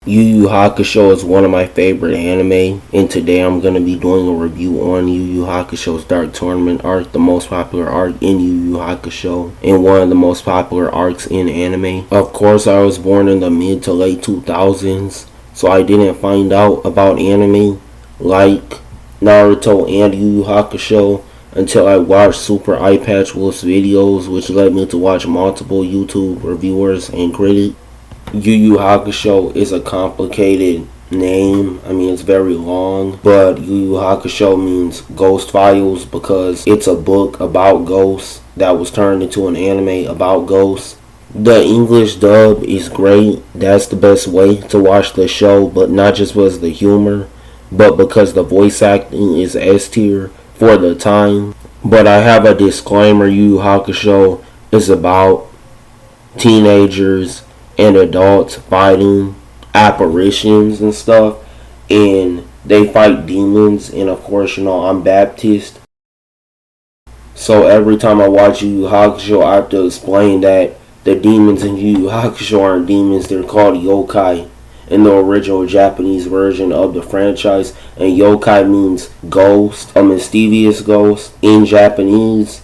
Yu Yu Hakusho is one of my favorite anime, and today I'm going to be doing a review on Yu Yu Hakusho's Dark Tournament arc, the most popular arc in Yu Yu Hakusho, and one of the most popular arcs in anime. Of course, I was born in the mid to late 2000s, so I didn't find out about anime like Naruto and Yu Yu Hakusho until I watched Super Eyepatch Wolf's videos, which led me to watch multiple YouTube reviewers and critics. Yu Yu Hakusho is a complicated name. I mean, it's very long, but Yu Yu Hakusho means Ghost Files because it's a book about ghosts that was turned into an anime about ghosts. The English dub is great. That's the best way to watch the show, but not just because of the humor, but because the voice acting is S tier for the time. But I have a disclaimer: Yu Yu Hakusho is about teenagers and adults fighting apparitions and stuff, and they fight demons. And of course, I'm Baptist, so every time I watch Yu Yu Hakusho, I have to explain that the demons in Yu Yu Hakusho aren't demons, they're called yokai in the original Japanese version of the franchise. And yokai means ghost, a mischievous ghost in Japanese.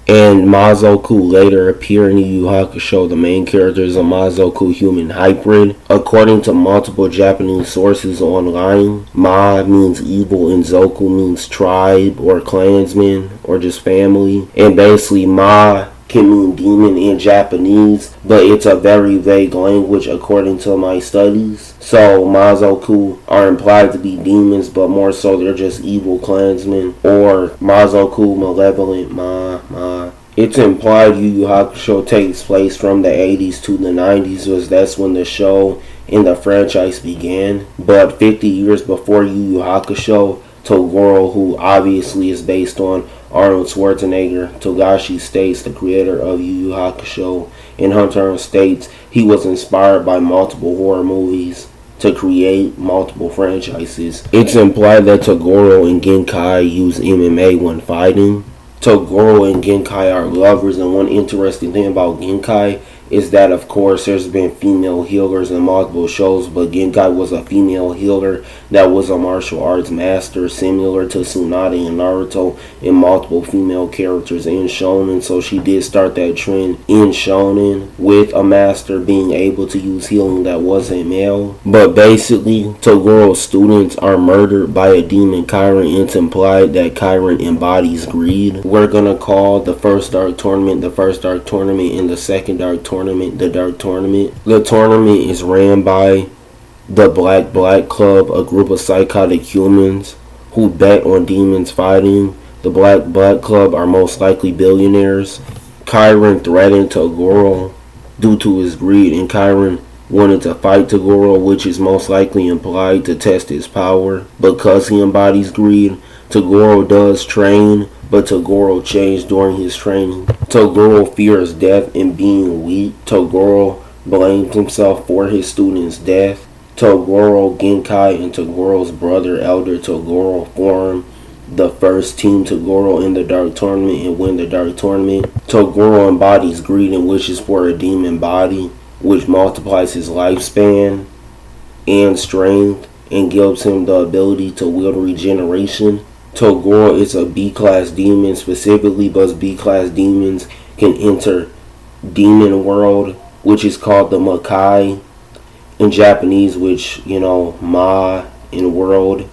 And Mazoku later appeared in Yu Yu Hakusho. The main character is a Mazoku human hybrid. According to multiple Japanese sources online, Ma means evil and Zoku means tribe or clansman or just family. And basically Ma can mean demon in Japanese, but it's a very vague language according to my studies. So Mazoku are implied to be demons, but more so they're just evil clansmen, or Mazoku malevolent Ma. It's implied Yu Yu Hakusho takes place from the 80s to the 90s, because that's when the show and the franchise began. But 50 years before Yu Yu Hakusho, Toguro, who obviously is based on Arnold Schwarzenegger, Togashi states, the creator of Yu Yu Hakusho, in Hunter states he was inspired by multiple horror movies to create multiple franchises. It's implied that Toguro and Genkai use MMA when fighting. Toguro and Genkai are lovers, and one interesting thing about Genkai is that, of course, there's been female healers in multiple shows, but Genkai was a female healer that was a martial arts master, similar to Tsunade and Naruto, and multiple female characters in Shonen. So she did start that trend in Shonen with a master being able to use healing that wasn't male. But basically, Toguro's students are murdered by a demon Chiron. It's implied that Chiron embodies greed. We're gonna call the first Dark Tournament the first Dark Tournament, and the second Dark Tournament the Dark Tournament. The tournament is ran by the Black Club, a group of psychotic humans who bet on demons fighting. The Black Club are most likely billionaires. Chiron threatened Toguro due to his greed, and Chiron wanted to fight Toguro, which is most likely implied to test his power. Because he embodies greed, Toguro does train, but Toguro changed during his training. Toguro fears death and being weak. Toguro blames himself for his student's death. Toguro, Genkai, and Toguro's brother Elder Toguro form the first team Toguro in the Dark Tournament and win the Dark Tournament. Toguro embodies greed and wishes for a demon body, which multiplies his lifespan and strength and gives him the ability to wield regeneration. Toguro is a B-class demon, specifically because B-class demons can enter demon world, which is called the Makai in Japanese, which, Ma in world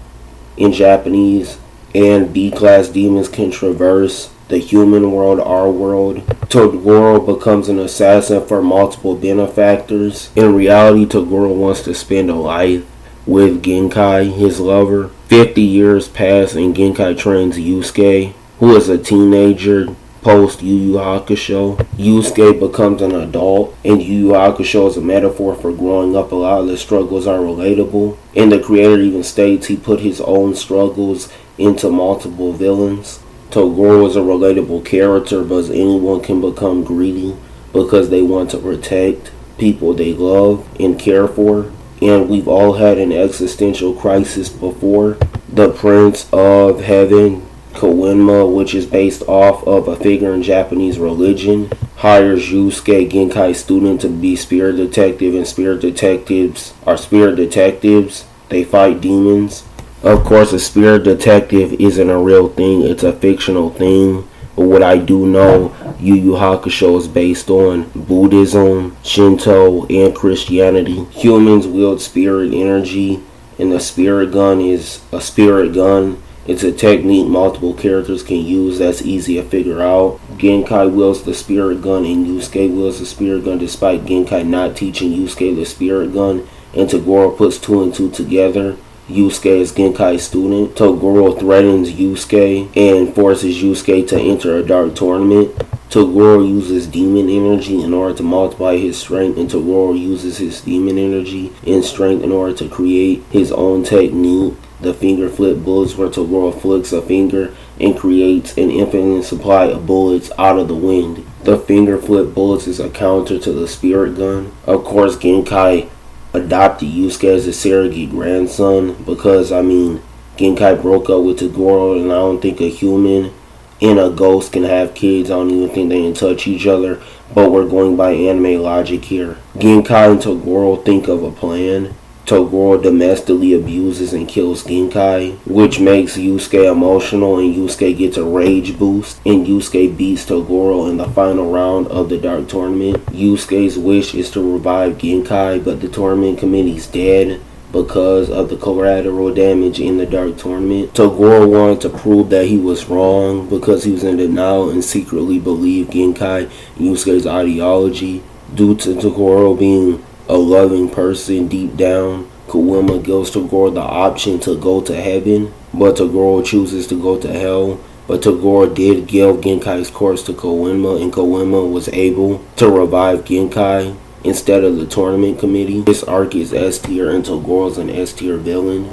in Japanese. And B-class demons can traverse the human world, our world. Toguro becomes an assassin for multiple benefactors. In reality, Toguro wants to spend a life with Genkai, his lover. 50 years pass and Genkai trains Yusuke, who is a teenager post Yu Yu Hakusho. Yusuke becomes an adult, and Yu Yu Hakusho is a metaphor for growing up. A lot of the struggles are relatable, and the creator even states he put his own struggles into multiple villains. Toguro is a relatable character, but anyone can become greedy because they want to protect people they love and care for. And we've all had an existential crisis before. The Prince of Heaven Koenma, which is based off of a figure in Japanese religion, hires Yusuke, Genkai's student, to be spirit detective, and spirit detectives are spirit detectives. They fight demons. Of course, a spirit detective isn't a real thing, it's a fictional thing. But what I do know, Yu Yu Hakusho is based on Buddhism, Shinto, and Christianity. Humans wield spirit energy, and the spirit gun is a spirit gun. It's a technique multiple characters can use that's easy to figure out. Genkai wields the spirit gun and Yusuke wields the spirit gun despite Genkai not teaching Yusuke the spirit gun, and Toguro puts two and two together. Yusuke is Genkai's student. Toguro threatens Yusuke and forces Yusuke to enter a dark tournament. Toguro uses demon energy in order to multiply his strength, and Toguro uses his demon energy and strength in order to create his own technique, the finger flip bullets, where Toguro flicks a finger and creates an infinite supply of bullets out of the wind. The finger flip bullets is a counter to the spirit gun. Of course, Genkai adopted Yusuke as a surrogate grandson because, Genkai broke up with Toguro, and I don't think a human and a ghost can have kids. I don't even think they can touch each other, but we're going by anime logic here. Genkai and Toguro think of a plan. Toguro domestically abuses and kills Genkai, which makes Yusuke emotional, and Yusuke gets a rage boost, and Yusuke beats Toguro in the final round of the Dark Tournament. Yusuke's wish is to revive Genkai, but the tournament committee's dead because of the collateral damage in the Dark Tournament. Toguro wanted to prove that he was wrong because he was in denial and secretly believed Genkai and Yusuke's ideology. Due to Toguro being a loving person deep down, Koenma gives Toguro the option to go to heaven, but Toguro chooses to go to hell. But Toguro did give Genkai's corpse to Koenma, and Koenma was able to revive Genkai instead of the tournament committee. This arc is S tier, and Togoro's an S tier villain.